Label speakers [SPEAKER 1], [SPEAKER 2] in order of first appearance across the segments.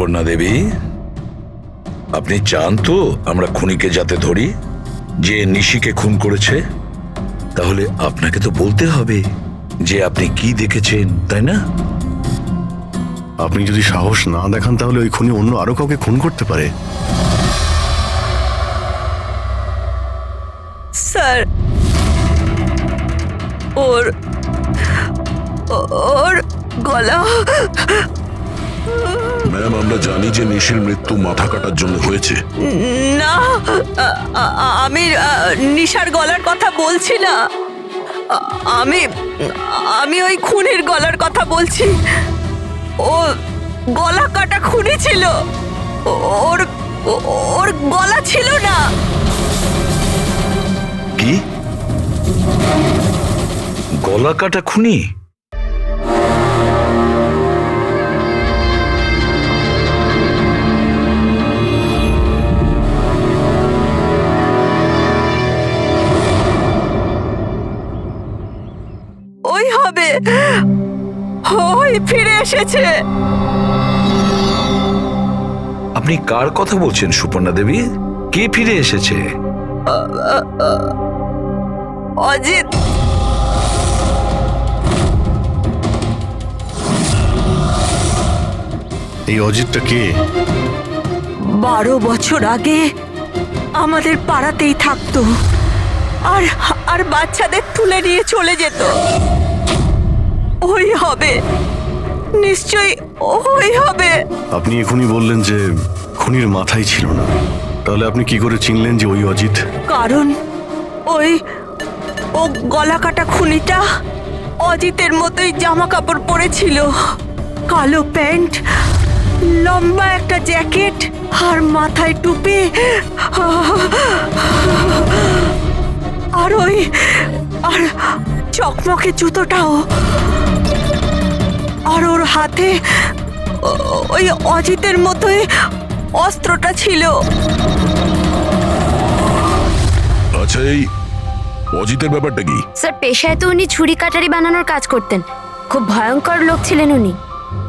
[SPEAKER 1] সুপর্ণা দেবী, আপনি চান তো আমরা খুনিকে যাতে ধরি, যে নিশিকে খুন করেছে? তাহলে আপনাকে তো বলতে হবে যে আপনি কি দেখেছেন, তাই না?
[SPEAKER 2] আপনি যদি সাহস না দেখান তাহলে ওই খুনি অন্য আরো কাউকে খুন করতে পারে।
[SPEAKER 3] স্যার, ওর ওর গলা।
[SPEAKER 4] ম্যাম, আমরা জানি যে নিশির মৃত্যু মাথা কাটার জন্য হয়েছে।
[SPEAKER 3] না, আমি নিশার গলার কথা বলছি না। আমি আমি ওই খুনির গলার কথা বলছি। ও গলা কাটা খুনি ছিল, ওর ওর গলা ছিল না।
[SPEAKER 1] কি গলা কাটা খুনি?
[SPEAKER 3] ওই হবে, ওই ফিরে এসেছে।
[SPEAKER 1] আপনি কার কথা বলছেন সুপর্ণা দেবী? কে ফিরে এসেছে?
[SPEAKER 3] অজিত।
[SPEAKER 2] এই অজিতটা কে?
[SPEAKER 3] 12 বছর আগে আমাদের পাড়াতেই থাকতো, আর আর বাচ্চাদের তুলে নিয়ে চলে যেত। ওই হবে, নিশ্চয়ই ওই হবে।
[SPEAKER 2] আপনি এখনই বললেন যে খুনির মাথাই ছিল না, তাহলে আপনি কি করে চিনলেন যে ওই অজিত?
[SPEAKER 3] কারণ ওই ও গলা কাটা খুনিটা অজিতের মতোই জামা কাপড় পরেছিল, কালো প্যান্ট, লম্বা একটা জ্যাকেট আর মাথায় টুপি, আর ওই আর চকমকে জুতোটাও, আর ওর হাতে ওই অজিতের মতোই অস্ত্রটা ছিল।
[SPEAKER 4] আচ্ছা, এই অজিতের ব্যাপারটা কি?
[SPEAKER 5] স্যার, পেশায় তো উনি ছুরি কাটারি বানানোর কাজ করতেন। খুব ভয়ঙ্কর লোক ছিলেন উনি।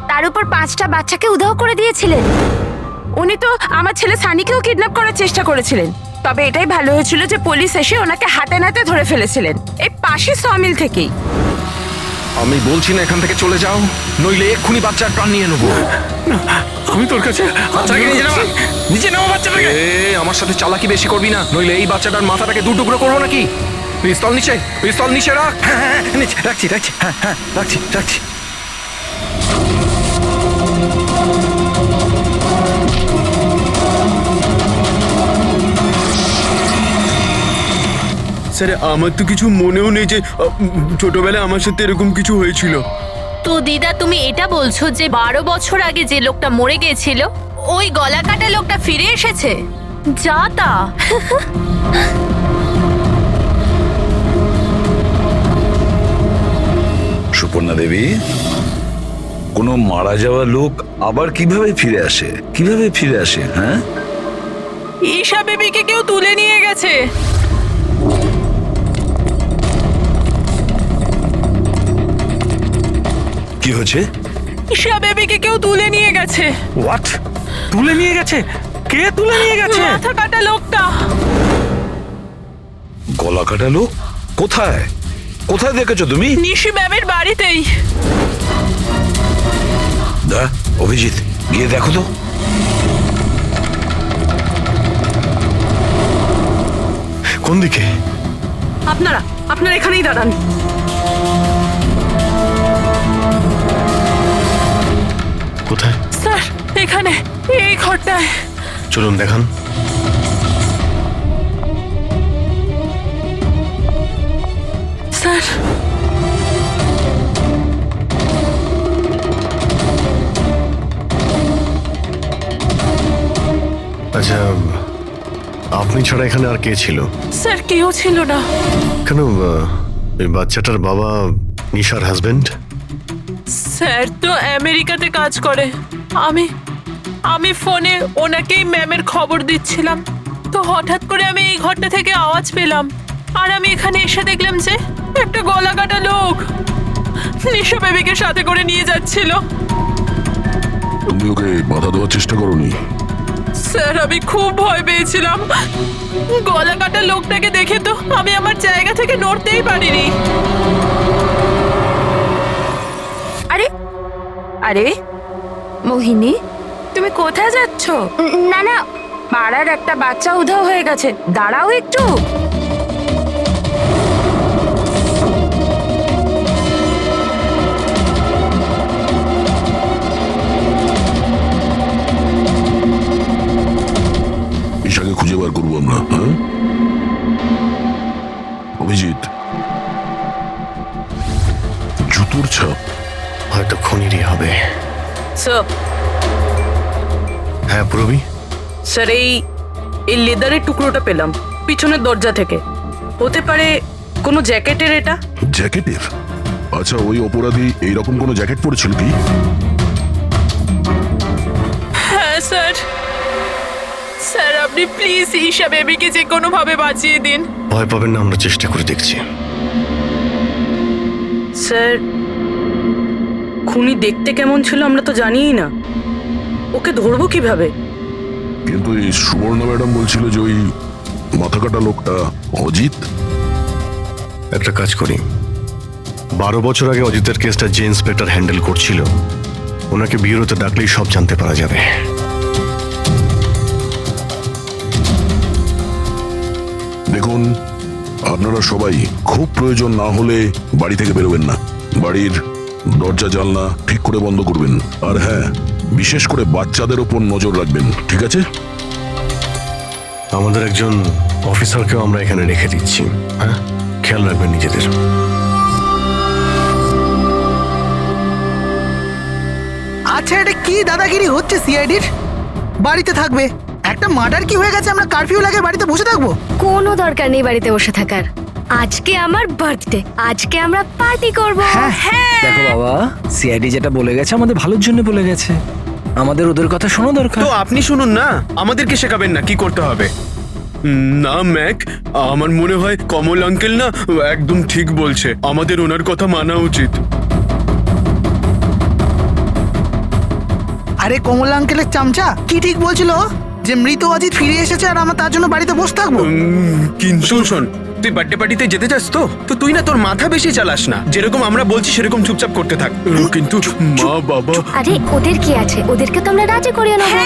[SPEAKER 5] তার উপর 5টা বাচ্চাকে উধাও করে দিয়েছিলেন।
[SPEAKER 6] উনি তো আমার ছেলে সানিকেও কিডন্যাপ করার চেষ্টা করেছিলেন। তবে এটাই ভালো হয়েছিল যে পুলিশ এসে ওনাকে হাতে নাতে ধরে ফেলেছিলেন, এই পাশে সমিল থেকেই।
[SPEAKER 7] আমি বলছি না এখান থেকে চলে যাও, নইলে এক্ষুনি বাচ্চার প্রাণ নিয়ে নেবো।
[SPEAKER 2] আমি তোর কাছে
[SPEAKER 7] বাচ্চাকে নিচে নাও বাচ্চাটাকে। আমার সাথে চালাকি বেশি করবি না, নইলে এই বাচ্চাটার মাথাটাকে দু টুকরো করবো নাকি। পিস্তল নিচে রাখ। হ্যাঁ, নিচে রাখছি। হ্যাঁ, রাখছি।
[SPEAKER 8] স্যার, আমার তো কিছু মনেও নেই যে ছোটবেলায় আমার সাথে এরকম কিছু হয়েছিল।
[SPEAKER 9] তো দিদা, তুমি এটা বলছো যে 12 বছর আগে যে লোকটা মরে গিয়েছিল ওই গলা কাটা লোকটা ফিরে এসেছে? যা তা।
[SPEAKER 1] সুপর্ণা দেবী, কোনো মারা যাওয়া লোক আবার কিভাবে ফিরে আসে? হ্যাঁ,
[SPEAKER 6] ঈশা বেবিকে কেউ তুলে নিয়ে গেছে।
[SPEAKER 1] কি হয়েছে?
[SPEAKER 6] ঈশা বেবিকে কেউ তুলে নিয়ে গেছে।
[SPEAKER 7] হোয়াট? তুলে নিয়ে গেছে? কে তুলে নিয়ে গেছে?
[SPEAKER 6] মাথা কাটা লোকটা।
[SPEAKER 1] গলা কাটা লোক? কোথায় দেখেছো তুমি?
[SPEAKER 6] নিশি ম্যামের বাড়িতেই।
[SPEAKER 1] অভিজিৎ, গিয়ে দেখো তো।
[SPEAKER 2] কোন দিকে?
[SPEAKER 6] আপনারা এখানেই দাঁড়ান।
[SPEAKER 2] কোথায়?
[SPEAKER 6] স্যার, এখানে, এই ঘরটায়।
[SPEAKER 2] চলুন দেখান।
[SPEAKER 6] স্যার,
[SPEAKER 2] আচ্ছা, আপনি ছাড়া এখানে আর কে ছিল?
[SPEAKER 6] স্যার কেউ ছিল না।
[SPEAKER 2] কেন, এই বাচ্চাটার বাবা নিশার হাজবেন্ড?
[SPEAKER 6] স্যার তো আমেরিকাতে কাজ করে। আমি ফোনে ওনাকেই ম্যামের খবর দিচ্ছিলাম, তো হঠাৎ করে আমি এই ঘরটা থেকে আওয়াজ পেলাম, আর আমি এখানে এসে দেখলাম যে একটা গলা কাটা লোক নিশা বেবিকে সাথে করে নিয়ে যাচ্ছিল।
[SPEAKER 4] তুমি ওকে বাধা দেওয়ার চেষ্টা করোনি?
[SPEAKER 6] স্যার আমি খুব ভয় পেয়েছিলাম। গলা কাটা লোকটাকে দেখে তো আমি আমার জায়গা থেকে নড়তেই পারিনি।
[SPEAKER 3] আরে আরে মোহিনী, তুমি কোথায় যাচ্ছ?
[SPEAKER 5] না না,
[SPEAKER 3] পাড়ার একটা বাচ্চা উধাও হয়ে গেছে, দাঁড়াও একটু।
[SPEAKER 4] ঈশাকে খুঁজে বার করবো আমরা, হ্যাঁ? অভিজিৎ, জুতোর ছাপ
[SPEAKER 2] হয়তো খুনিরই হবে।
[SPEAKER 3] স্যার,
[SPEAKER 2] হ্যাঁ প্রবি,
[SPEAKER 3] স্যার এই লেদারের টুকরোটা পেলাম পিছনের দরজা থেকে। হতে পারে কোনো জ্যাকেটের এটা?
[SPEAKER 4] জ্যাকেটের? আচ্ছা, ওই অপরাধী এইরকম কোনো জ্যাকেট পরেছিল কি?
[SPEAKER 6] হ্যাঁ স্যার। স্যার আপনি প্লিজ ঈশা বেবিকে যে কোনো ভাবে বাঁচিয়ে দিন।
[SPEAKER 2] ভয় পাবেন না, আমরা চেষ্টা করে দেখছি।
[SPEAKER 3] স্যার, খুনি দেখতে কেমন ছিল আমরা তো জানিই না, ওকে ধরবো কিভাবে?
[SPEAKER 4] কিন্তু এই সুবর্ণা ম্যাডাম বলছিল যে ওই মাথা কাটা লোকটা অজিত।
[SPEAKER 2] একটা কাজ করি, 12 বছর আগে অজিতের কেসটা যে ইন্সপেক্টর হ্যান্ডেল করছিল, ওনাকে বিউরোতে ডাকলেই সব জানতে পারা যাবে।
[SPEAKER 4] দেখুন, আপনারা সবাই খুব প্রয়োজন না হলে বাড়ি থেকে বেরোবেন না। বাড়ির দরজা জানলা ঠিক করে বন্ধ করবেন। আর হ্যাঁ, বিশেষ করে বাচ্চাদের উপর নজর রাখবেন, ঠিক আছে?
[SPEAKER 2] আমাদের একজন অফিসারকেও আমরা এখানে রেখে দিচ্ছি, হ্যাঁ? খেয়াল রাখবেন নিজেদের।
[SPEAKER 10] আচ্ছা, এটা কি দাদাগিরি হচ্ছে সিআইডির? বাড়িতে থাকবে, একটা মার্ডার কি হয়ে গেছে, আমরা কারফিউ লাগে বাড়িতে বসে থাকবো?
[SPEAKER 5] কোনো দরকার নেই বাড়িতে বসে থাকার। আজকে আমার বার্থডে, আজকে আমরা পার্টি করব। হ্যাঁ,
[SPEAKER 7] দেখো বাবা, সিআইডি যেটা বলে গেছে আমাদের ভালোর জন্য বলে গেছে, আমাদের ওদের কথা শোনা দরকার।
[SPEAKER 8] তো আপনি শুনুন না, আমাদেরকে শেখাবেন না কি করতে হবে। না ম্যাক, আমার মনে হয় কমল আঙ্কেল না একদম ঠিক বলছে, আমাদের ওনার কথা মানা উচিত।
[SPEAKER 10] আরে কমল আঙ্কেলের চামচা কি ঠিক বলছিল যে মৃত অজিত ফিরে এসেছে আর আমরা তার জন্য বাড়িতে বসে থাকবো?
[SPEAKER 8] কিন্তু শোন, তুই বার্থডে পার্টিতে যেতে চাস তো তুই না তোর মাথা বেশি চালাস না, যেরকম আমরা বলছি সেরকম চুপচাপ করতে থাক। কিন্তু মা বাবা,
[SPEAKER 5] আরে ওদের কি আছে, ওদেরকে তো আমরা রাজি করিয়ে নেবো।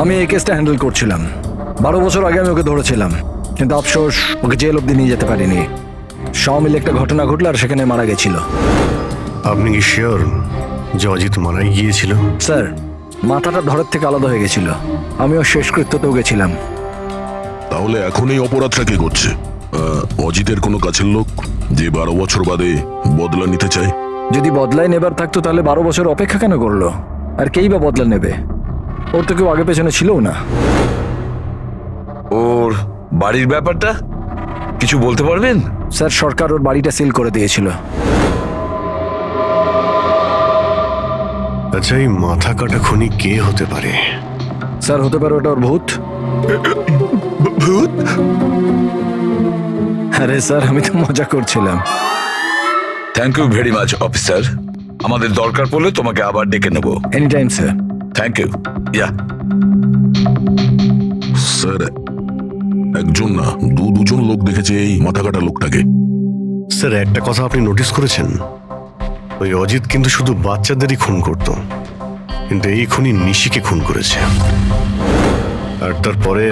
[SPEAKER 7] আমি এই কেসটা হ্যান্ডেল করছিলাম। 12 বছর আগে আমি ওকে ধরেছিলাম, কিন্তু আফসোস ওকে জেল অব্দি নিয়ে যেতে পারিনি। সব মিলে একটা ঘটনা ঘটলো আর সেখানে মারা গেছিল।
[SPEAKER 2] আপনি কি শিওর যে অজিত মারাই গিয়েছিল?
[SPEAKER 7] স্যার, মাথাটা ধরের থেকে আলাদা হয়ে গেছিল। আমিও শেষকৃত্যতেও গেছিলাম।
[SPEAKER 4] তাহলে এখন এই অপরাধটা কে করছে? অজিতের কোনো কাছের লোক যে 12 বছর বাদে বদলা নিতে চায়?
[SPEAKER 7] যদি বদলাই নেবার থাকতো তাহলে 12 বছর অপেক্ষা কেন করলো? আর কেই বা বদলা নেবে? ওর তো কেউ আগে পেছনে ছিলও না।
[SPEAKER 1] ওর বাড়ির ব্যাপারটা কিছু বলতে পারবেন?
[SPEAKER 7] স্যার, সরকার ওর বাড়িটা সিল করে দিয়েছিল।
[SPEAKER 2] আচ্ছা, এই মাথা কাটা খুনি কে হতে পারে?
[SPEAKER 7] স্যার, হতে পারে ওটা ওর ভূত।
[SPEAKER 2] ভূত?
[SPEAKER 7] আরে স্যার, আমি তো মজা করছিলাম।
[SPEAKER 1] Thank you very much officer, আমাদের দরকার পড়লে তোমাকে আবার ডেকে নেব।
[SPEAKER 7] Any time sir.
[SPEAKER 1] Thank you. Yeah
[SPEAKER 4] sir, একজন না দুজন লোক দেখেছে এই মাথা কাটা লোকটাকে।
[SPEAKER 2] স্যার, একটা কথা আপনি নোটিস করেছেন? ওই অজিত কিন্তু শুধু বাচ্চাদেরই খুন করত, কিন্তু এই খুনি নিশিকে খুন করেছে। আর তারপরে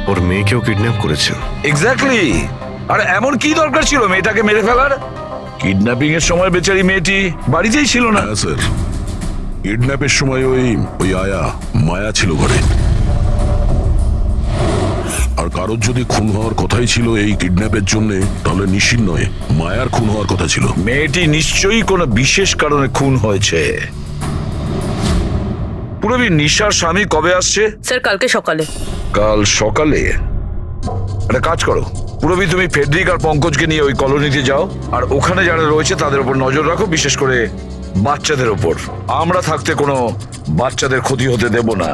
[SPEAKER 2] ওর মেয়েকেও কিডন্যাপ করেছে।
[SPEAKER 1] এক্স্যাক্টলি। আর এমন কি দরকার ছিল মেয়েটাকে মেরে ফেলার? কিডন্যাপিং এর সময় বেচারি মেয়েটি বাড়িতেই ছিল না।
[SPEAKER 4] হ্যাঁ স্যার, কিডন্যাপের সময় ওই আয়া মায়া ছিল ঘরে। আর কারোর যদি খুন হওয়ার কথাই ছিল এই কিডন্যাপের জন্য, তাহলে নিশির নয় মায়ার খুন হওয়ার কথা ছিল।
[SPEAKER 1] মেয়েটি নিশ্চয়ই কোনো বিশেষ কারণে খুন হয়েছে। পুরবী, নিশার স্বামী কবে আসছে?
[SPEAKER 3] স্যার কালকে সকালে।
[SPEAKER 1] কাল সকালে? একটা কাজ করো পুরবী, তুমি ফেডরিক আর পঙ্কজকে নিয়ে ওই কলোনিতে যাও, আর ওখানে যারা রয়েছে তাদের উপর নজর রাখো, বিশেষ করে বাচ্চাদের উপর। আমরা থাকতে কোনো বাচ্চাদের ক্ষতি হতে দেব না।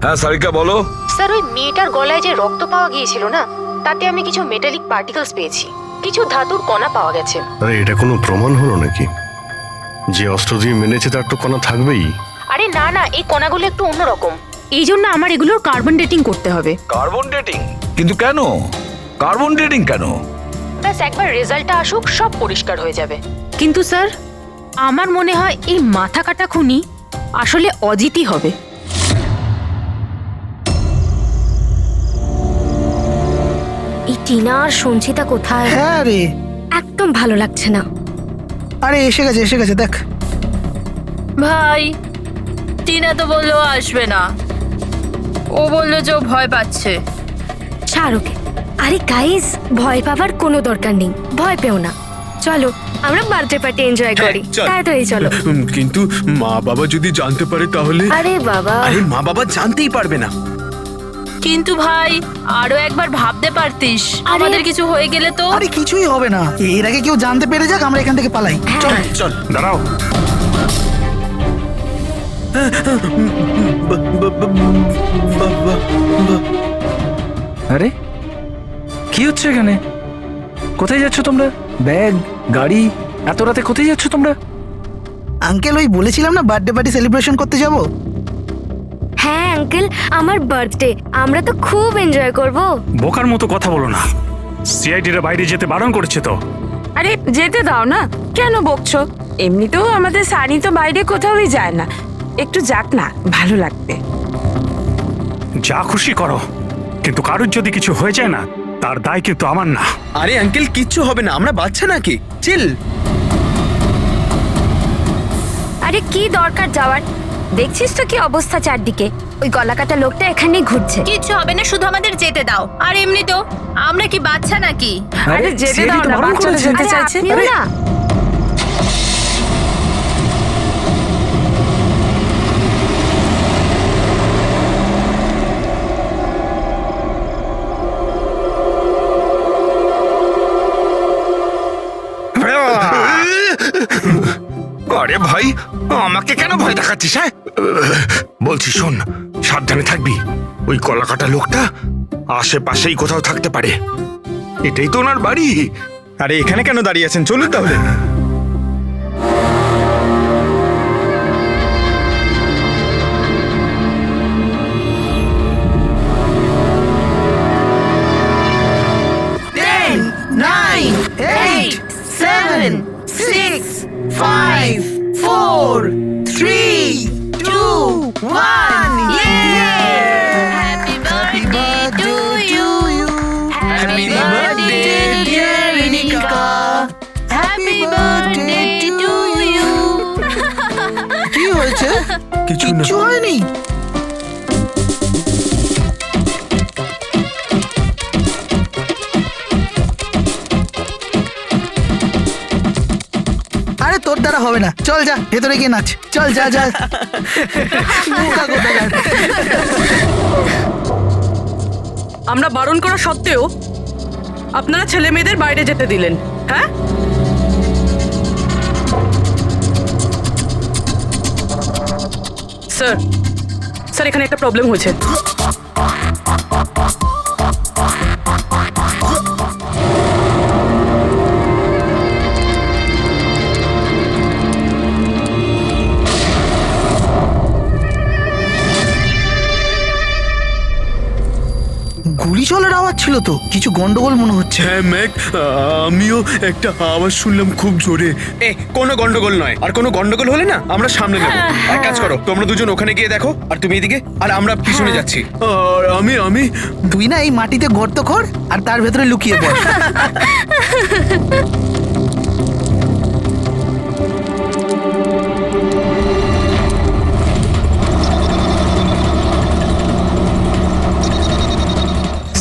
[SPEAKER 1] হ্যাঁ সারিকা বলো।
[SPEAKER 11] স্যার, ওই মেয়েটার গলায় যে রক্ত পাওয়া গিয়েছিল না, তাতে আমি কিছু মেটালিক পার্টিকেলস পেয়েছি, কিছু ধাতুর কণা পাওয়া গেছে।
[SPEAKER 2] আরে এটা কোনো প্রমাণ হলো নাকি? যে অস্ত্র দিয়ে মেনেছে তার তো কণা থাকবেই।
[SPEAKER 11] আরে না না, এই কণাগুলো একটু অন্যরকম।
[SPEAKER 5] এই জন্য আমার এগুলোর কার্বন ডেটিং করতে হবে।
[SPEAKER 1] Carbon dating? কিন্তু কেন কার্বন ডেটিং কেন?
[SPEAKER 11] ব্যাস একবার রেজাল্টটা আসুক, সব পরিষ্কার হয়ে যাবে।
[SPEAKER 5] কিন্তু স্যার, আমার মনে হয় এই মাথা কাটা খুনি আসলে অজিতই হবে। এই টিনা আর সঞ্চিতা কোথায়?
[SPEAKER 10] হ্যাঁ রে,
[SPEAKER 5] একদম ভালো লাগছে না।
[SPEAKER 10] আরে এসে গেছে দেখ।
[SPEAKER 9] ভাই, টিনা তো বললো আসবে না, ও বললো যে ও ভয় পাচ্ছে।
[SPEAKER 5] ছাড় ওকে। আরে গাইস, ভয় পাবার কোনো দরকার নেই, ভয় পেও না। চলো আমরা বার্থডে পার্টি এনজয় করি।
[SPEAKER 8] চল।
[SPEAKER 5] তাড়াতাড়ি চলো।
[SPEAKER 8] কিন্তু মা বাবা যদি জানতে পারে তাহলে?
[SPEAKER 5] আরে বাবা,
[SPEAKER 8] আরে মা বাবা জানতেই পারবে না।
[SPEAKER 9] কিন্তু ভাই, আরো একবার ভাবতে পারতিস, আমাদের কিছু হয়ে গেলে তো।
[SPEAKER 10] আরে কিছুই হবে না, এর আগে কেউ জানতে পেরে যাক, আমরা এখান থেকে পালাই। চল
[SPEAKER 8] চল
[SPEAKER 2] দাঁড়াও,
[SPEAKER 7] আরে কি হচ্ছে এখানে? কোথায় যাচ্ছ তোমরা? ব্যাগ, গাড়ি, এত রাতে কোথায় যাচ্ছ তোমরা?
[SPEAKER 10] আঙ্কেল, ওই বলেছিলাম না বার্থডে পার্টি সেলিব্রেশন করতে যাব।
[SPEAKER 5] হ্যাঁ আঙ্কেল, আমার বার্থডে, আমরা তো খুব এনজয় করব।
[SPEAKER 12] বোকার মতো কথা বলো না, সিআইডিরা বাইরে যেতে বারণ করেছে তো।
[SPEAKER 3] আরে যেতে দাও না, কেন বকছো? এমনিতেও আমাদের সানি তো বাইরে কোথাওই যায় না, একটু যাক না, ভালো লাগবে।
[SPEAKER 12] যা খুশি করো, কিন্তু কারোর যদি কিছু হয়ে যায় না, তার দায় কিন্তু আমার না।
[SPEAKER 8] আরে আঙ্কেল, কিচ্ছু হবে না, আমরা বাচ্চা নাকি, চিল।
[SPEAKER 5] আরে কি দরকার যাওয়ার? দেখছিস তো কি অবস্থা চারদিকে, ওই গলাকাটা লোকটা এখানেই ঘুরছে।
[SPEAKER 9] কিচ্ছু হবে না, শুধু আমাদের যেতে দাও। আর এমনি তো আমরা কি বাচ্চা নাকি?
[SPEAKER 3] আরে যেতে দাও না, বাচ্চারা যেতে
[SPEAKER 5] আরে
[SPEAKER 3] চাইছে।
[SPEAKER 5] আপনিও না।
[SPEAKER 7] আরে ভাই, আমাকে কেন ভয় দেখাচ্ছিস? হ্যাঁ বলছি শোন, সাবধানে থাকবি। ওই কলাকাটা লোকটা আশেপাশেই কোথাও থাকতে পারে, এটাই তো ওনার বাড়ি।
[SPEAKER 8] আরে এখানে কেন দাঁড়িয়ে আছেন, চলুন তাহলে।
[SPEAKER 9] Happy birthday to you. Happy birthday dear Rinika. Happy birthday to you.
[SPEAKER 10] কি হয়েছে?
[SPEAKER 8] কিছু না।
[SPEAKER 10] কিচ্ছু হয়নি। আরে তোর দ্বারা হবে না, চল যা ভেতরে গিয়ে নাচ, চল যা যা। বোকা কোথাকার।
[SPEAKER 3] আমরা বারণ করা সত্ত্বেও আপনারা ছেলে মেয়েদের বাইরে যেতে দিলেন, হ্যাঁ? স্যার, স্যার এখানে একটা প্রবলেম হয়েছে।
[SPEAKER 10] গুলি চলার আওয়াজ ছিল তো, কিছু গন্ডগোল মনে হচ্ছে।
[SPEAKER 8] হ্যাঁ ম্যাক, আমিও একটা আওয়াজ শুনলাম খুব জোরে। কোনো গন্ডগোল নয়, আর কোনো গন্ডগোল হলে না আমরা সামনে নেব। এক কাজ করো, তোমরা দুজন ওখানে গিয়ে দেখো, আর তুমি এদিকে, আর আমরা পিছনে যাচ্ছি। আর আমি
[SPEAKER 10] তুই না এই মাটিতে গর্ত কর আর তার ভেতরে লুকিয়ে পড়।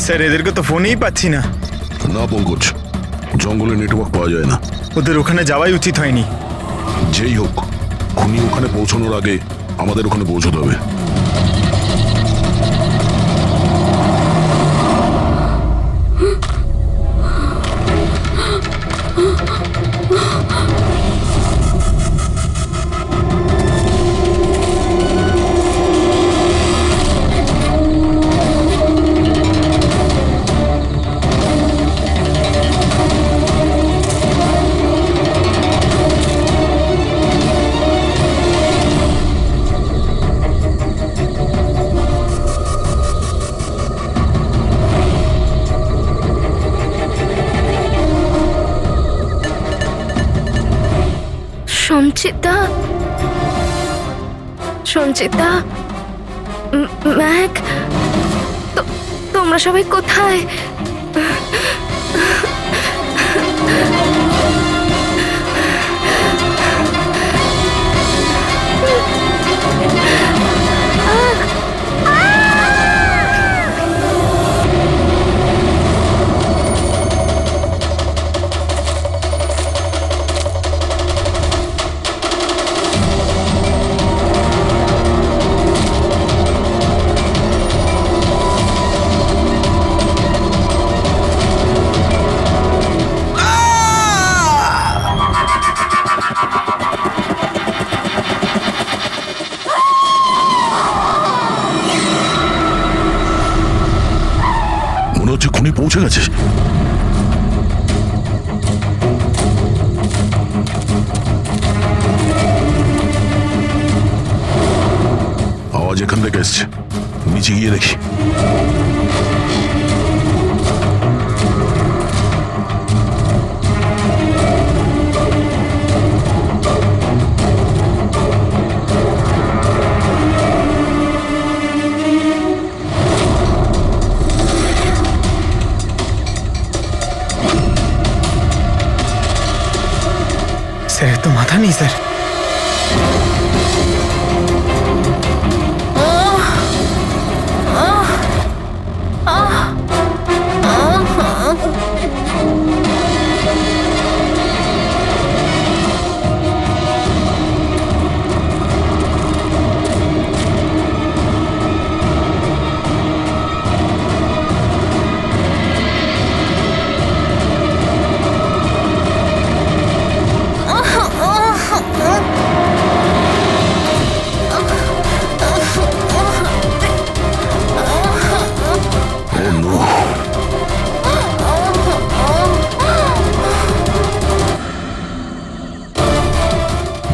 [SPEAKER 13] স্যার, এদেরকে তো ফোনেই পাচ্ছি না।
[SPEAKER 4] না পঙ্কজ, জঙ্গলে নেটওয়ার্ক পাওয়া যায় না।
[SPEAKER 13] ওদের ওখানে যাওয়াই উচিত হয়নি।
[SPEAKER 4] যেই হোক, খুনি ওখানে পৌঁছানোর আগে আমাদের ওখানে পৌঁছতে হবে।
[SPEAKER 5] সঞ্চিতা, সঞ্চিতা, ম্যাক, তোমরা সবাই কোথায়?
[SPEAKER 4] মনে হচ্ছে খুনি পৌঁছে গেছে। আওয়াজ এখান থেকে এসছে, নিচে গিয়ে দেখি।
[SPEAKER 13] স্যার তো মাথা নেই স্যার।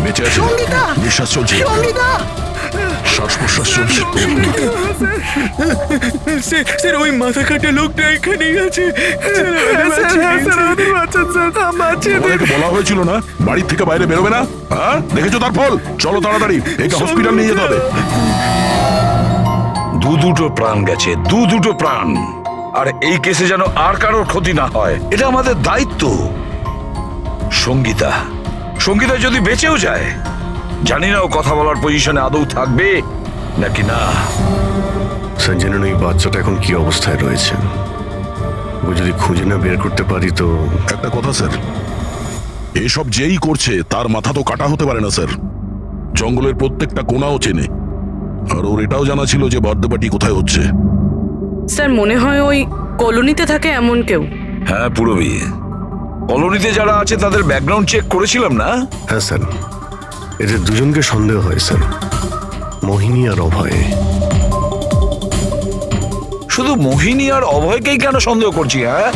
[SPEAKER 4] বেঁচে আছে, নিঃশ্বাস চলছে, শ্বাস প্রশ্বাস চলছে।
[SPEAKER 8] স্যার ওই মাথা কাটা লোকটা এখানেই আছে।
[SPEAKER 4] তোমাদেরকে বলা হয়েছিল না বাড়ির থেকে বাইরে বেরোবে না? হ্যাঁ, দেখেছো তার ফল। চলো তাড়াতাড়ি, একে হসপিটাল নিয়ে যেতে হবে।
[SPEAKER 1] দুটো প্রাণ গেছে, দুটো প্রাণ। আর এই কেসে যেন আর কারোর ক্ষতি না হয়, এটা আমাদের দায়িত্ব। সঙ্গীতা, সঙ্গীতা যদি বেঁচেও যায়, জানি না ও কথা বলার পজিশনে আদৌ থাকবে নাকি না।
[SPEAKER 2] স্যার, জানেন এই বাচ্চাটা এখন কি অবস্থায় রয়েছে? ও যদি খুঁজে না বের করতে পারি তো।
[SPEAKER 4] একটা কথা স্যার, এসব যেই করছে তার মাথা তো কাটা হতে পারে না স্যার। জঙ্গলের প্রত্যেকটা কোণাও চেনে, আর ওর এটাও জানা ছিল যে বার্থডে পার্টি কোথায় হচ্ছে।
[SPEAKER 3] স্যার, মনে হয় ওই কলোনিতে থাকে এমন কেউ।
[SPEAKER 1] হ্যাঁ পুরবী, কলোনিতে যারা আছে তাদের ব্যাকগ্রাউন্ড চেক করেছিলাম না?
[SPEAKER 2] হ্যাঁ স্যার, এদের দুজনকে সন্দেহ হয় স্যার, মোহিনী আর অভয়।
[SPEAKER 1] শুধু মোহিনী আর অভয়কেই কেন সন্দেহ করছি? হ্যাঁ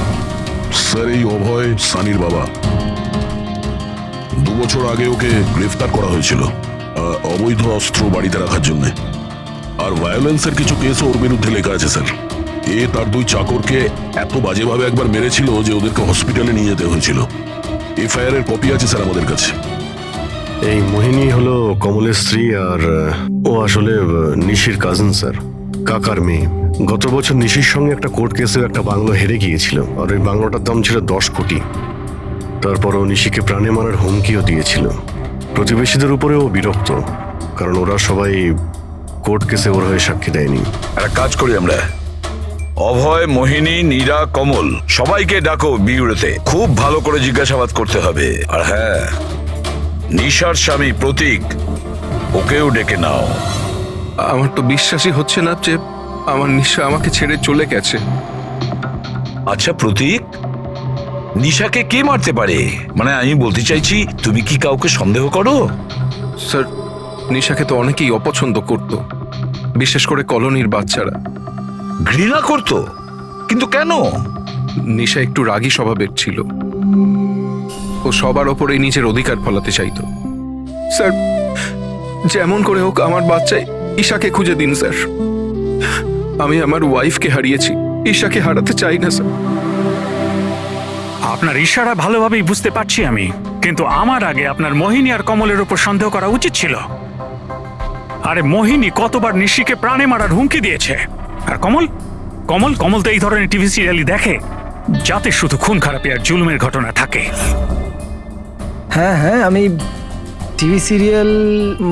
[SPEAKER 4] স্যার, এই অভয় সানির বাবা। 2 বছর আগে ওকে গ্রেফতার করা হয়েছিল অবৈধ অস্ত্র বাড়িতে রাখার জন্য। আর ভায়োলেন্সের কিছু কেস ওর বিরুদ্ধে লেখা আছে স্যার। এ তার 2 চাকরকে এত বাজেভাবে একবার মেরেছিল যে ওদেরকে হসপিটালে নিয়ে যেতে হয়েছিল। এফআইআর এর কপি আছে স্যার আমাদের কাছে।
[SPEAKER 2] এই মোহিনী হলো কমলের স্ত্রী, আর ও আসলে নিশির কাজিন স্যার, কাকার মেয়ে। গত বছর নিশির সঙ্গে একটা কোর্ট কেসে একটা বাংলো হেরে গিয়েছিল, আর ওই বাংলোটার দাম ছিল 10 কোটি। তারপর ও নিশিকে প্রাণে মারার হুমকিও দিয়েছিল। প্রতিবেশীদের উপরে ও বিরক্ত, কারণ ওরা সবাই কোর্ট কেসে ওর হয়ে সাক্ষী দেয়নি।
[SPEAKER 1] একটা কাজ করি আমরা, অভয়, মোহিনী, নীরা, কমল সবাইকে ডাকো বিউরোতে। খুব ভালো করে জিজ্ঞাসাবাদ করতে হবে। আর হ্যাঁ, নিশার স্বামী প্রতীক, ওকেও ডেকে নাও।
[SPEAKER 14] আমার তো বিশ্বাসই হচ্ছে না যে আমার নিশা আমাকে ছেড়ে চলে গেছে।
[SPEAKER 1] আচ্ছা প্রতীক, নিশাকে কে মারতে পারে? মানে আমি বলতে চাইছি, তুমি কি কাউকে সন্দেহ করো?
[SPEAKER 14] স্যার, নিশাকে তো অনেকেই অপছন্দ করত, বিশেষ করে কলোনির বাচ্চারা।
[SPEAKER 1] ঘৃণা করতো? কিন্তু কেন?
[SPEAKER 14] নিশা একটু রাগী স্বভাবের ছিল। ও সবার ওপরে নিজের অধিকার ফলাতে চাইতো। স্যার, যেমন করে হোক আমার বাচ্চাই ঈশাকে খুঁজে দিন স্যার। আমি আমার ওয়াইফকে হারিয়েছি, ঈশাকে হারাতে চাই না স্যার।
[SPEAKER 12] আপনার ইশারা ভালোভাবেই বুঝতে পারছি আমি, কিন্তু আমার আগে আপনার মোহিনী আর কমলের উপর সন্দেহ করা উচিত ছিল। আরে মোহিনী কতবার নিশিকে প্রাণে মারার হুমকি দিয়েছে, আর কমল কমল কমল তো এই ধরনের টিভি সিরিয়ালই দেখে, যাতে শুধু খুন খারাপি আর জুলুমের ঘটনা থাকে।
[SPEAKER 13] হ্যাঁ হ্যাঁ, আমি টিভি সিরিয়াল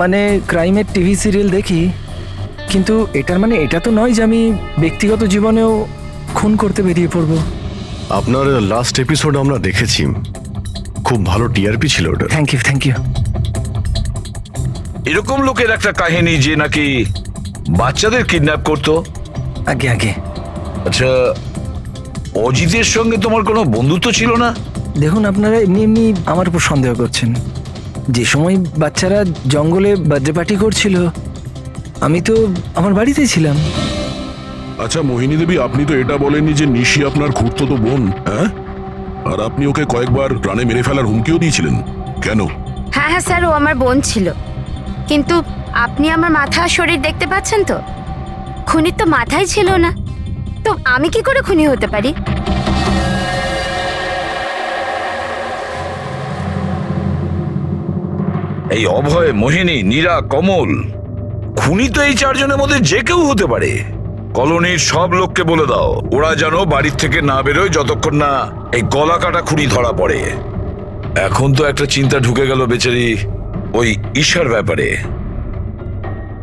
[SPEAKER 13] মানে ক্রাইমের টিভি সিরিয়াল দেখি, কিন্তু এটার মানে এটা তো নয় যে আমি ব্যক্তিগত জীবনেও খুন করতে বেরিয়ে পড়বো।
[SPEAKER 2] আপনার লাস্ট এপিসোড আমরা দেখেছি, খুব ভালো টিআরপি ছিল ওটা।
[SPEAKER 13] Thank you thank you.
[SPEAKER 1] এরকম লোকের একটা কাহিনী যে নাকি বাচ্চাদের কিডন্যাপ করতো।
[SPEAKER 13] আগে আগে।
[SPEAKER 1] আচ্ছা, অজিতের সঙ্গে তোমার কোনো বন্ধুত্ব ছিল না?
[SPEAKER 13] দেখুন, আপনারা এমনি এমনি আমার উপর সন্দেহ করছেন। যে সময় বাচ্চারা জঙ্গলে বার্থডে পার্টি করছিল, আমি তো আমার বাড়িতেই ছিলাম।
[SPEAKER 4] আচ্ছা মোহিনী দেবী, আপনি তো এটা বলেননি যে নিশি আপনার খুড়তুতো বোন, হ্যাঁ? আর আপনি ওকে কয়েকবার প্রাণে মেরে ফেলার হুমকিও দিয়েছিলেন, কেন?
[SPEAKER 5] হ্যাঁ হ্যাঁ স্যার, ও আমার বোন ছিল। কিন্তু আপনি আমার মাথা আর শরীর দেখতে পাচ্ছেন তো, খুনির তো মাথাই ছিল না, তো আমি কি করে খুনি হতে পারি?
[SPEAKER 1] এই অভয়, মোহিনী, নীরা, কমল, খুনি তো এই চারজনের মধ্যে যে কেউ হতে পারে। কলোনির সব লোককে বলে দাও ওরা যেন বাড়ির থেকে না বেরোয় যতক্ষণ না এই গলা কাটা খুনি ধরা পড়ে। এখন তো একটা চিন্তা ঢুকে গেল বেচারি ওই ঈশার ব্যাপারে,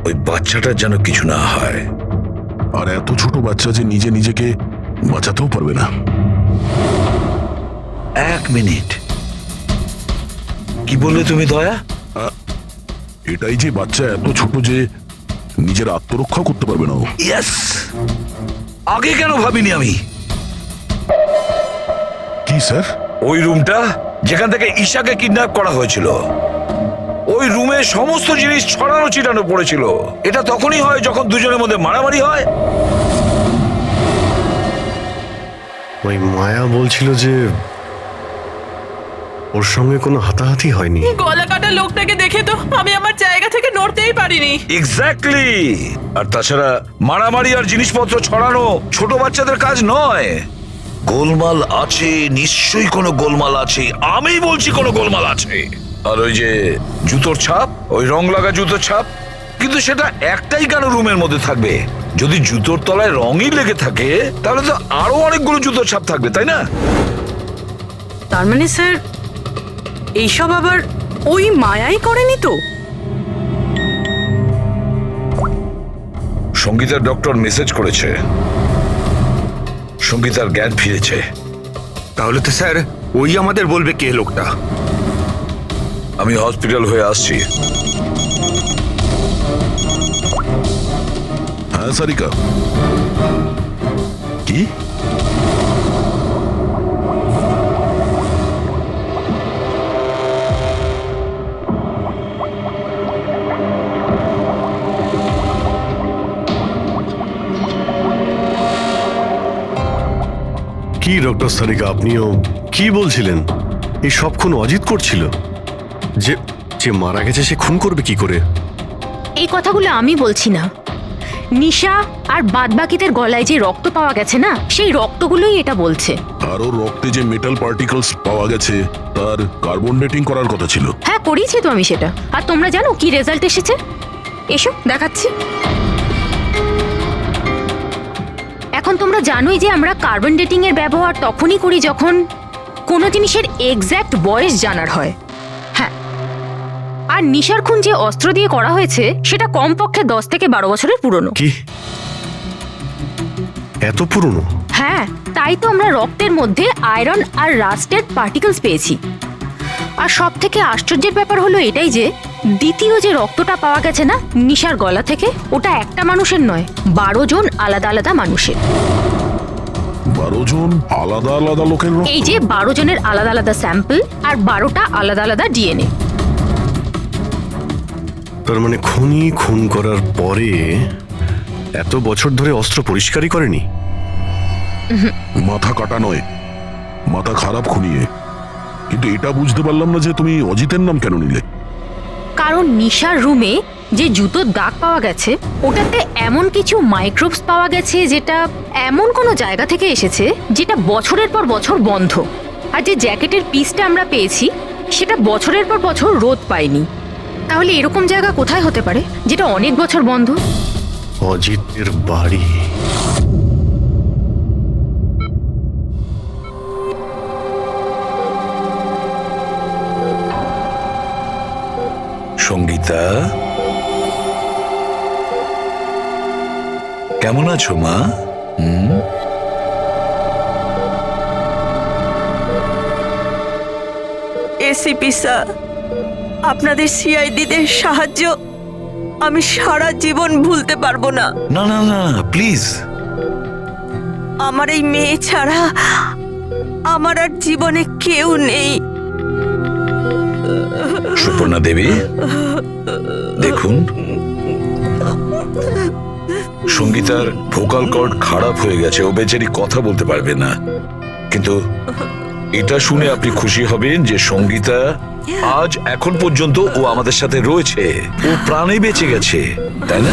[SPEAKER 1] ওই বাচ্চাটার যেন কিছু না হয়।
[SPEAKER 4] আর এত ছোট বাচ্চা যে নিজে নিজেকে বাঁচাতেও পারবে না।
[SPEAKER 1] এক মিনিট, কি বললে তুমি দয়া?
[SPEAKER 4] এটাই যে বাচ্চা এত ছোট যে নিজের আত্মরক্ষা করতে পারবে না।
[SPEAKER 1] ইয়েস, আগে কেন ভাবিনি আমি?
[SPEAKER 4] কি স্যার?
[SPEAKER 1] ওই রুমটা যেখান থেকে ঈশাকে কিডন্যাপ করা হয়েছিল, ওই রুমে সমস্ত জিনিস ছড়ানো ছিটানো পড়েছিল। এটা তখনই হয় যখন দুজনের মধ্যে মারামারি হয়।
[SPEAKER 2] ওই মায়া বলছিল যে ওর সঙ্গে কোনো হাতাহাতি হয়নি।
[SPEAKER 6] গলা কাটা লোকটাকে দেখে তো আমি আমার জায়গা থেকে নড়তেই পারিনি।
[SPEAKER 1] এক্স্যাক্টলি। আর তাছাড়া মারামারি আর জিনিসপত্র ছড়ানো ছোট বাচ্চাদের কাজ নয়। গোলমাল আছে, নিশ্চয়ই কোনো গোলমাল আছে, আমি বলছি কোনো গোলমাল আছে। আর ওই যে জুতোর ছাপ, ওই রং লাগা জুতোর ছাপ, কিন্তু সেটা একটাই কেন রুমের মধ্যে থাকবে? যদি জুতোর তলায় রঙই লেগে থাকে তাহলে তো আরো অনেকগুলো জুতোর ছাপ থাকবে, তাই না?
[SPEAKER 3] তার মানে স্যার এইসব আবার ওই মায়াই করেনি তো?
[SPEAKER 1] সঙ্গীতার ডক্টর মেসেজ করেছে, সঙ্গীতার জ্ঞান ফিরেছে।
[SPEAKER 7] তাহলে তো স্যার ওই আমাদের বলবে কে লোকটা।
[SPEAKER 1] আমি হসপিটাল হয়ে আসছি।
[SPEAKER 4] হ্যাঁ সারিকা, কি?
[SPEAKER 2] কি ডক্টর সারিকা, আপনিও কি বলছিলেন? এই সব খুন অজিত করছিল? যে যে মারা গেছে সে খুন করবে কি করে?
[SPEAKER 9] এই কথাগুলো আমি বলছি না, নিশা আর বাদবাকিদের গলায় যে রক্ত পাওয়া গেছে না, সেই রক্তগুলোই এটা বলছে।
[SPEAKER 4] আরো রক্তে যে মেটাল পার্টিকেলস পাওয়া গেছে তার কার্বন ডেটিং করার কথা ছিল।
[SPEAKER 9] হ্যাঁ, করিয়েছি তো আমি সেটা। আর তোমরা জানো কি রেজাল্ট এসেছে? এসো দেখাচ্ছি। এখন তোমরা জানোই যে আমরা কার্বন ডেটিং এর ব্যবহার তখনই করি যখন কোনো জিনিসের এক্স্যাক্ট বয়স জানার হয়। হ্যাঁ, আর নিশার খুন যে অস্ত্র দিয়ে করা হয়েছে সেটা কমপক্ষে 10 থেকে 12 বছরের পুরনো।
[SPEAKER 2] কি এত পুরনো?
[SPEAKER 9] হ্যাঁ, তাই তো আমরা রক্তের মধ্যে আয়রন আর রাস্টেড পার্টিকেলস পেয়েছি। আর সব থেকে আশ্চর্যের ব্যাপার হলো এটাই যে দ্বিতীয় যে রক্তটা পাওয়া গেছে না নিশার গলা থেকে, ওটা একটা মানুষের নয়, 12 জন আলাদা আলাদা মানুষের।
[SPEAKER 4] 12 জন আলাদা আলাদা লোকের রক্ত?
[SPEAKER 9] এই যে 12 জনের আলাদা আলাদা স্যাম্পল আর 12টা আলাদা আলাদা ডিএনএ।
[SPEAKER 2] তার মানে খুনি খুন করার পরে এত বছর ধরে অস্ত্র পরিষ্কারই করেনি?
[SPEAKER 4] মাথা কাটা নয়, মাথা খারাপ খুনিয়ে। কিন্তু এটা বুঝতে পারলাম না যে তুমি অজিতের নাম কেন নিলে।
[SPEAKER 9] কারণ নিশার রুমে যে জুতোর দাগ পাওয়া গেছে ওটাতে এমন কিছু মাইক্রোবস পাওয়া গেছে যেটা এমন কোনো জায়গা থেকে এসেছে যেটা বছরের পর বছর বন্ধ। আর যে জ্যাকেটের পিসটা আমরা পেয়েছি সেটা বছরের পর বছর রোদ পায়নি। তাহলে এরকম জায়গা কোথায় হতে পারে যেটা অনেক বছর বন্ধ?
[SPEAKER 2] অজিতের বাড়ি।
[SPEAKER 1] সঙ্গীতা, কেমন আছো মা?
[SPEAKER 6] এসিপি স্যার, আপনাদের সিআইডিদের সাহায্য আমি সারা জীবন ভুলতে পারবো না।
[SPEAKER 1] না না না, প্লিজ।
[SPEAKER 6] আমার এই মেয়ে ছাড়া আমার আর জীবনে কেউ নেই।
[SPEAKER 1] সুপর্ণা দেবী, দেখুন, সঙ্গীতার ভোকাল কর্ড খারাপ হয়ে গেছে, ও বেচারি কথা বলতে পারবে না। কিন্তু এটা শুনে আপনি খুশি হবেন যে সঙ্গীতা আজ এখন পর্যন্ত ও আমাদের সাথে রয়েছে, ও প্রাণে বেঁচে গেছে, তাই না?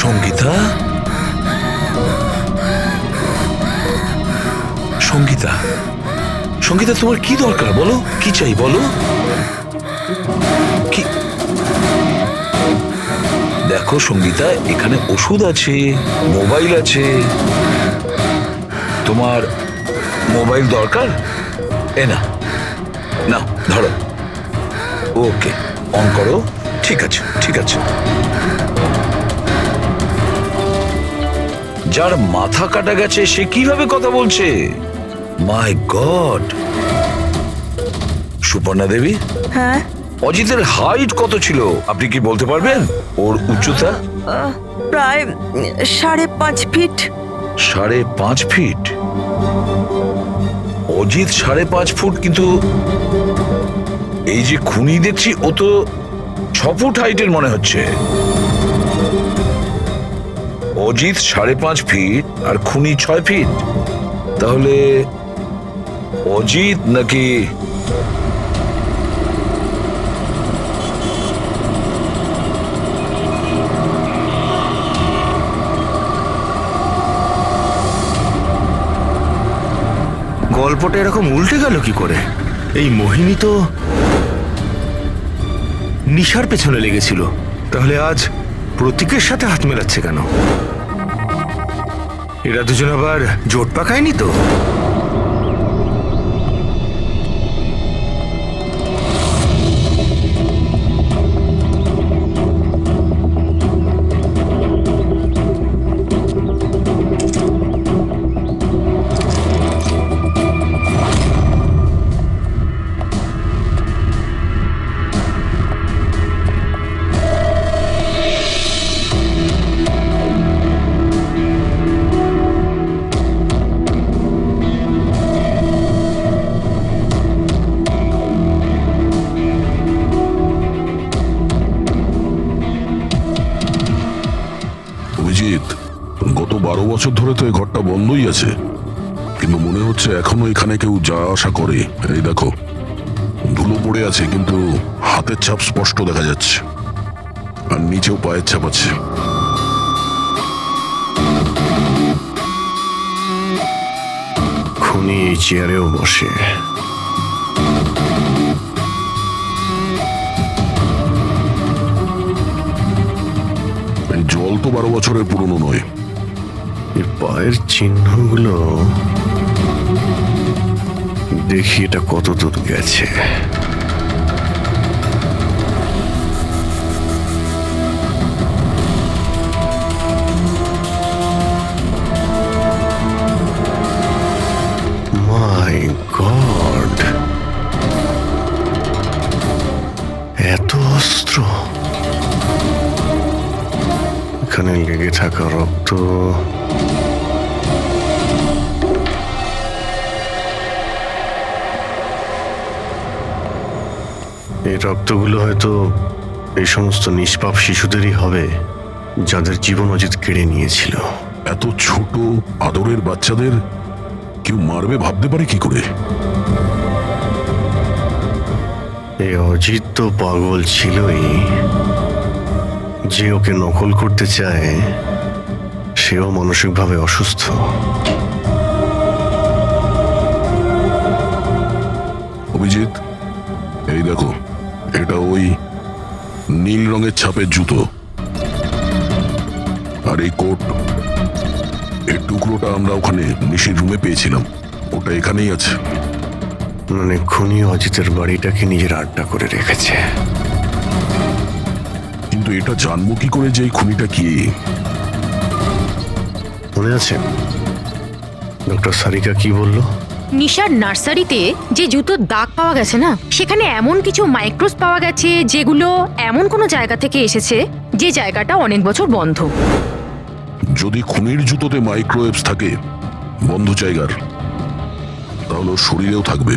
[SPEAKER 1] সঙ্গীতা, সঙ্গীতা, সঙ্গীতা, তোমার কি দরকার বলো? কি চাই বলো? কি? দেখো সঙ্গীতা, এখানে ওষুধ আছে, মোবাইল আছে। তোমার মোবাইল দরকার? এ না, নাও ধরো। ওকে, অন করো। ঠিক আছে, ঠিক আছে। যার মাথা কাটা গেছে সে কিভাবে কথা বলছে? মাই গড। সুপর্ণা দেবী,
[SPEAKER 6] হ্যাঁ,
[SPEAKER 1] অজিতের হাইট কত ছিল আপনি কি বলতে পারবেন? ওর উচ্চতা?
[SPEAKER 6] প্রায় 5.5 ফিট।
[SPEAKER 1] 5.5 ফিট? অজিত 5.5 ফুট, কিন্তু এই যে খুনি দেখছি ও তো 6 ফুট হাইটের মনে হচ্ছে। অজিত 5.5 ফিট আর খুনি 6 ফিট। তাহলে অজিত নাকি
[SPEAKER 7] গল্পটা এরকম উল্টে গেল কি করে? এই মোহিনী তো নিশার পেছনে লেগেছিল, তাহলে আজ প্রতীকের সাথে হাত মেলাচ্ছে কেন? এরা দুজন আবার জোট পাকায়নি তো?
[SPEAKER 4] গত 12 বছর ধরে তো এই ঘরটা বন্ধই আছে, কিন্তু মনে হচ্ছে এখনো এখানে কেউ যাওয়া আসা করে। এই দেখো, ধুলো পড়ে আছে কিন্তু হাতের ছাপ স্পষ্ট দেখা যাচ্ছে, আর নিচেও পায়ের ছাপ আছে।
[SPEAKER 2] খুনি এই চেয়ারেও বসে।
[SPEAKER 4] এই জল তো 12 বছরের পুরনো নয়।
[SPEAKER 2] এই পায়ের চিহ্নগুলো দেখি এটা কত দূর গেছে। গড, এত অস্ত্র, এখানে লেগে থাকা রক্ত, এই রক্তগুলো হয়তো এই সমস্ত নিষ্পাপ শিশুদেরই হবে যাদের জীবন অজিত কেড়ে নিয়েছিল।
[SPEAKER 4] এত ছোট আদরের বাচ্চাদের কেউ মারবে ভাবতে পারে কি করে?
[SPEAKER 2] এই অজিত তো পাগল ছিলই, যে ওকে নকল করতে চায় সেও মানসিকভাবে অসুস্থ।
[SPEAKER 4] অভিজিৎ, এই দেখো, এটা ওই নীল রঙের ছাপের জুতো, আর এই কোট, এই টুকরোটা আমরা ওখানে নিশির রুমে পেয়েছিলাম, ওটা এখানেই আছে।
[SPEAKER 2] মানে খুনি অজিতের বাড়িটাকে নিজের আড্ডা করে রেখেছে।
[SPEAKER 4] কিন্তু এটা জানবো কি করে যে এই খুনিটা কি?
[SPEAKER 2] মনে আছে ডক্টর সারিকা কি বলল?
[SPEAKER 9] নিশার নার্সারিতে যে জুতোর দাগ পাওয়া গেছে না, সেখানে এমন কিছু মাইক্রোস পাওয়া গেছে যেগুলো এমন কোনো জায়গা থেকে এসেছে যে জায়গাটা অনেক বছর বন্ধ।
[SPEAKER 4] যদি খুনির জুতোতে মাইক্রোওয়েভস থাকে বন্ধ জায়গার, তাহলে ওর শরীরেও থাকবে।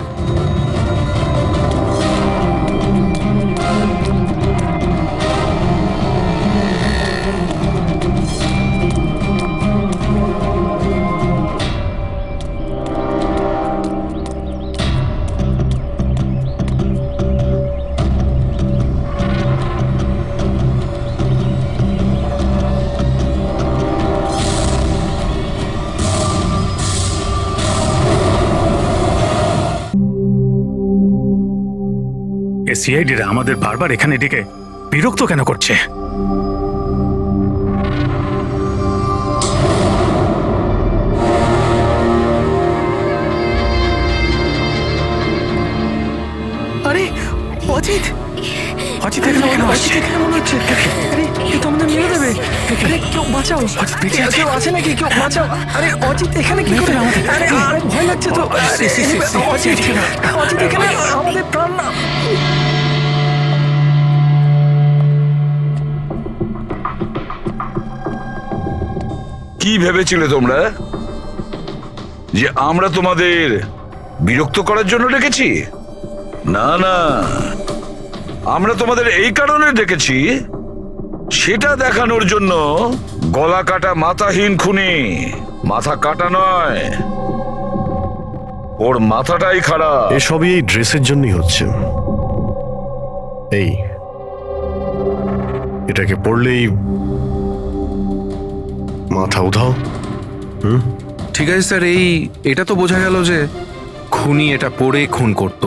[SPEAKER 12] সিআইডিরা আমাদের বারবার এখানে ডেকে বিরক্ত কেন করছে?
[SPEAKER 10] আরে অজিত,
[SPEAKER 13] অজিত এখানে কেন আসছে?
[SPEAKER 10] এখানে মনে হচ্ছে আরে এ তো আমাদের মেরে দেবে। আরে কেউ বাঁচাও, কেউ আছে নাকি? কেউ বাঁচাও। আরে অজিত এখানে কি করে? আরে আরে ভয় লাগছে তো। অজিত এখানে আমাদের প্রাণ না।
[SPEAKER 1] কি ভেবেছিলে তোমরা যে আমরা তোমাদের বিরক্ত করার জন্য ডেকেছি? না না, আমরা তোমাদের এই কারণে ডেকেছি, সেটা দেখানোর জন্য গলা কাটা মাথাহীন খুনি, মাথা কাটা নয়, ওর মাথাটাই খারাপ।
[SPEAKER 2] এসবই এই ড্রেসের জন্যই হচ্ছে। এই এটাকে পড়লেই মাথা উধাও।
[SPEAKER 14] ঠিক আছে স্যার, এটা তো বোঝা গেল যে খুনি এটা পরে খুন করত,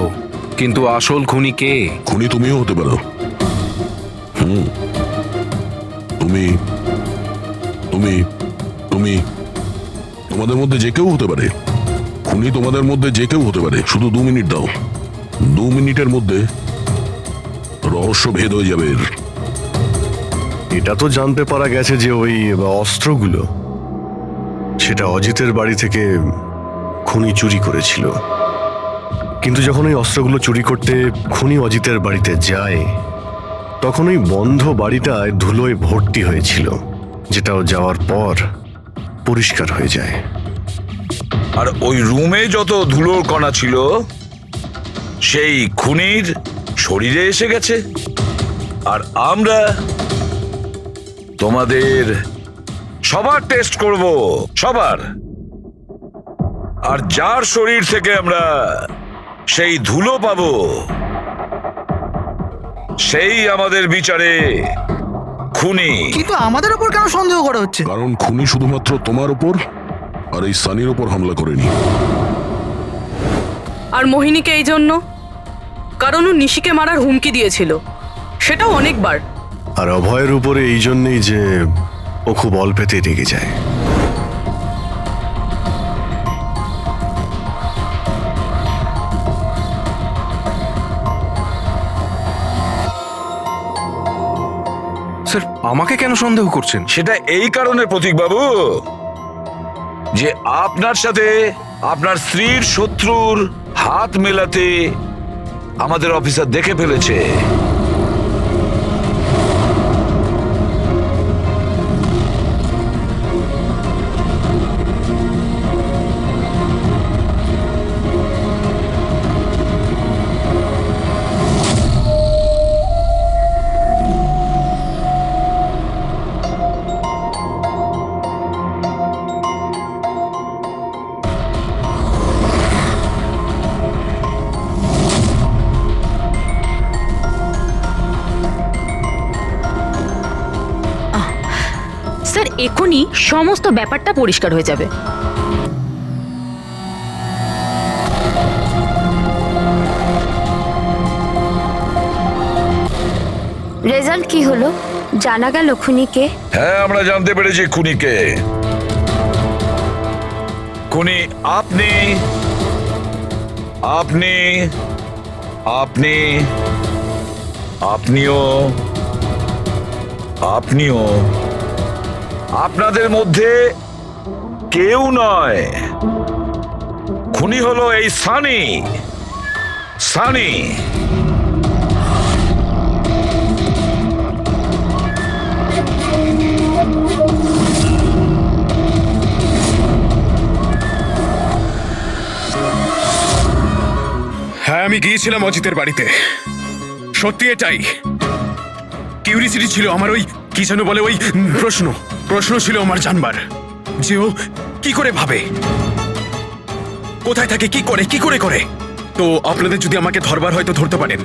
[SPEAKER 14] কিন্তু আসল খুনি কে?
[SPEAKER 4] খুনি তুমিও হতে পারো। তুমি তুমি তুমি তোমাদের মধ্যে যে কেউ হতে পারে। খুনি তোমাদের মধ্যে যে কেউ হতে পারে। শুধু 2 মিনিট দাও, 2 মিনিটের মধ্যে রহস্য ভেদ হয়ে যাবে।
[SPEAKER 2] এটা তো জানতে পারা গেছে যে ওই অস্ত্রগুলো সেটা অজিতের বাড়ি থেকে খুনি চুরি করেছিল। কিন্তু যখন ওই অস্ত্রগুলো চুরি করতে খুনি অজিতের বাড়িতে যায়, তখন ওই বন্ধ বাড়িটায় ধুলোয় ভর্তি হয়েছিল, যেটাও যাওয়ার পর পরিষ্কার হয়ে যায়।
[SPEAKER 1] আর ওই রুমে যত ধুলোর কণা ছিল সেই খুনির শরীরে এসে গেছে। আর আমরা তোমাদের সবার টেস্ট করব, সবার। আর যার শরীর থেকে আমরা সেই ধুলো পাবো, সেই আমাদের বিচারে খুনি।
[SPEAKER 10] কিন্তু আমাদের উপর কেন সন্দেহ করা হচ্ছে?
[SPEAKER 4] কারণ খুনি শুধুমাত্র তোমার উপর আর এই সানির উপর হামলা করেনি।
[SPEAKER 6] আর মোহিনীকে এই জন্য, কারণ ও নিশিকে মারার হুমকি দিয়েছিল, সেটাও অনেকবার।
[SPEAKER 2] আর অভয়ের উপরে এই জন্যই যে ও খুব অল্পেতেই রেগে যায়।
[SPEAKER 14] স্যার, আমাকে কেন সন্দেহ করছেন?
[SPEAKER 1] সেটা এই কারণে প্রতীক বাবু যে আপনার সাথে আপনার স্ত্রীর শত্রুর হাত মেলাতে আমাদের অফিসার দেখে ফেলেছে।
[SPEAKER 9] স্যার এখনই সমস্ত ব্যাপারটা পরিষ্কার হয়ে যাবে।
[SPEAKER 5] রেজাল্ট কি হলো? জানা গেল খুনিকে?
[SPEAKER 1] হ্যাঁ, আমরা জানতে পেরেছি খুনিকে। খুনি আপনি আপনি আপনি আপনিও আপনিও আপনাদের মধ্যে কেউ নয়। খুনি হলো এই সানি। সানি
[SPEAKER 8] হ্যাঁ, আমি গিয়েছিলাম অজিতের বাড়িতে। সত্যি এটাই। কিউরিসিটি ছিল আমার, ওই কি যেন বলে, ওই প্রশ্ন ছিল আমার জানবার যে ও কি করে ভাবে, কোথায় থাকে, কি করে। তো আপনাদের যদি আমাকে ধরবার হয় তো ধরতে পারেন,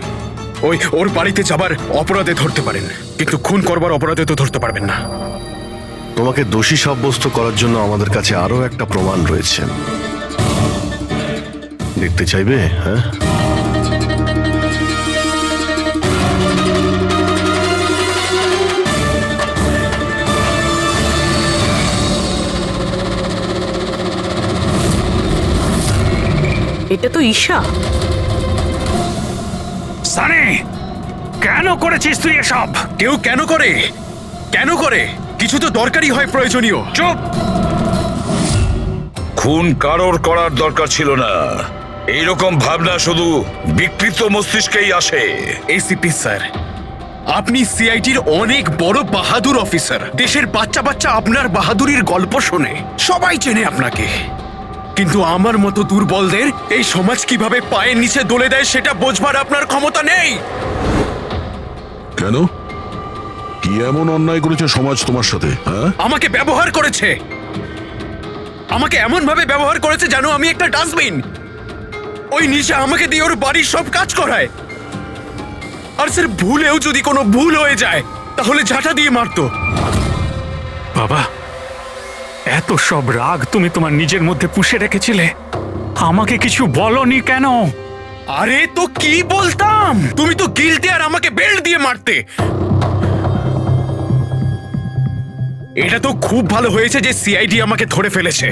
[SPEAKER 8] ওর বাড়িতে যাবার অপরাধে ধরতে পারেন, কিন্তু খুন করবার অপরাধে তো ধরতে পারবেন না।
[SPEAKER 2] তোমাকে দোষী সাব্যস্ত করার জন্য আমাদের কাছে আরো একটা প্রমাণ রয়েছে। দেখতে চাইবে? হ্যাঁ,
[SPEAKER 6] এটা তো ঈশা।
[SPEAKER 12] সানি, কেন করেছিস তুই এসব?
[SPEAKER 8] কেউ কেন করে? কিছু তো দরকারি হয়, প্রয়োজনীয়।
[SPEAKER 1] চুপ! খুন কারোর করার দরকার ছিল না। এইরকম ভাবনা শুধু বিকৃত মস্তিষ্কেই আসে।
[SPEAKER 8] এসিপি স্যার, আপনি সিআইটির অনেক বড় বাহাদুর অফিসার। দেশের বাচ্চা আপনার বাহাদুরির গল্প শোনে, সবাই চেনে আপনাকে। কিন্তু আমার মতো দুর্বলদের এই সমাজ কিভাবে পায়ের নিচে দলে দেয় সেটা বোঝবার আপনার ক্ষমতা নেই।
[SPEAKER 4] কেন? কি এমন অন্যায় করেছে সমাজ তোমার সাথে? হ্যাঁ,
[SPEAKER 8] আমাকে ব্যবহার করেছে, আমাকে এমন ভাবে ব্যবহার করেছে যেন আমি একটা ডাস্টবিন। ওই নিশা আমাকে দিয়ে ওর বাড়ির সব কাজ করায়। আর স্যার, ভুলেও যদি কোনো ভুল হয়ে যায় তাহলে ঝাঁটা দিয়ে মারতো।
[SPEAKER 12] বাবা, এত সব রাগ তুমি তোমার নিজের মধ্যে পুষে রেখেছিলে, আমাকে কিছু বলনি কেন?
[SPEAKER 8] আরে তো কি বলতাম, তুমি তো গিলতে আর আমাকে বেল্ট দিয়ে মারতে। এটা তো খুব ভালো হয়েছে যে সিআইডি আমাকে ধরে ফেলেছে,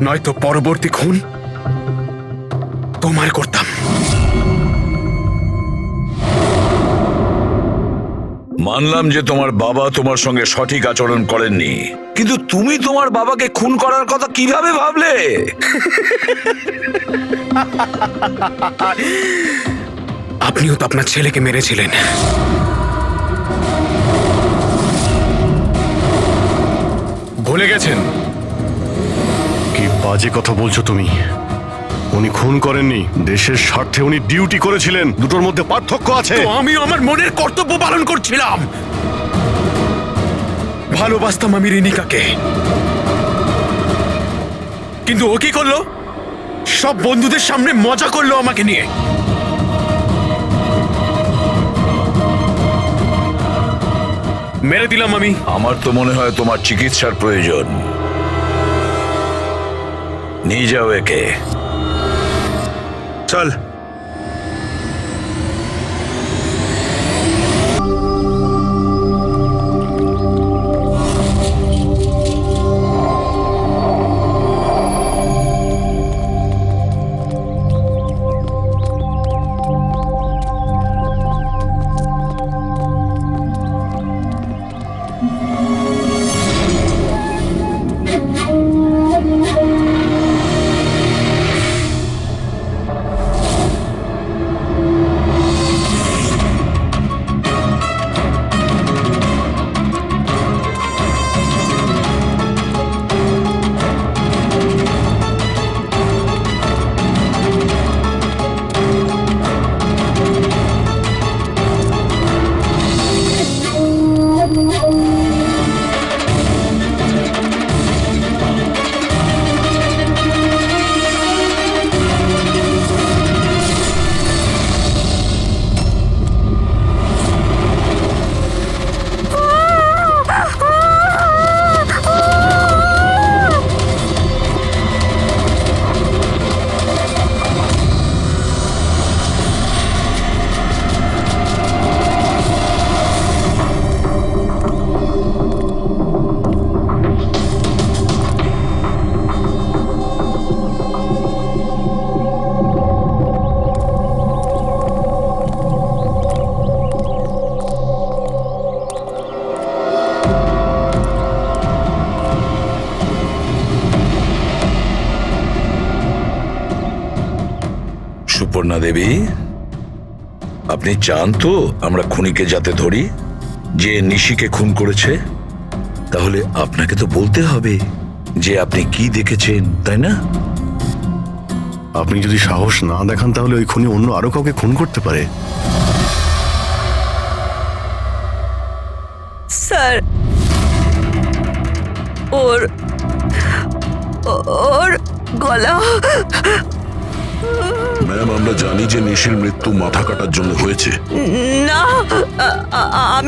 [SPEAKER 8] নয়তো পরবর্তী খুন তোমার করতাম।
[SPEAKER 1] মানলাম যে তোমার বাবা তোমার সঙ্গে সঠিক আচরণ করেননি, কিন্তু তুমি তোমার বাবাকে খুন করার কথা কিভাবে ভাবলে?
[SPEAKER 8] আপনিও তো আপনার ছেলেকে মেরেছিলেন। ভুলে গেছেন?
[SPEAKER 2] কি বাজে কথা বলছো তুমি? উনি খুন করেননি, দেশের স্বার্থে উনি ডিউটি করেছিলেন। দুটোর মধ্যে পার্থক্য আছে।
[SPEAKER 8] তো আমিও আমার মনের কর্তব্য পালন করছিলাম। ভালোবাসতাম আমি রিনিকাকে, কিন্তু ও কি করলো? সব বন্ধুদের সামনে মজা করলো আমাকে নিয়ে। মেরে দিলাম আমি।
[SPEAKER 1] আমার তো মনে হয় তোমার চিকিৎসার প্রয়োজন। নিয়ে যাও একে।
[SPEAKER 8] চল।
[SPEAKER 1] অপর্ণা দেবী, আপনি চান তো আমরা খুনিকে যাতে ধরি, যে নিশিকে খুন করেছে? তাহলে আপনাকে তো বলতে হবে যে আপনি কি দেখেছেন, তাই না?
[SPEAKER 2] আপনি যদি সাহস না দেখান তাহলে ওই খুনি অন্য আরো কাউকে খুন করতে পারে।
[SPEAKER 3] স্যার, ওর গলা।
[SPEAKER 4] ম্যাম, আমরা জানি যে নিশির মৃত্যু মাথা কাটার জন্য হয়েছে।
[SPEAKER 3] না, আমি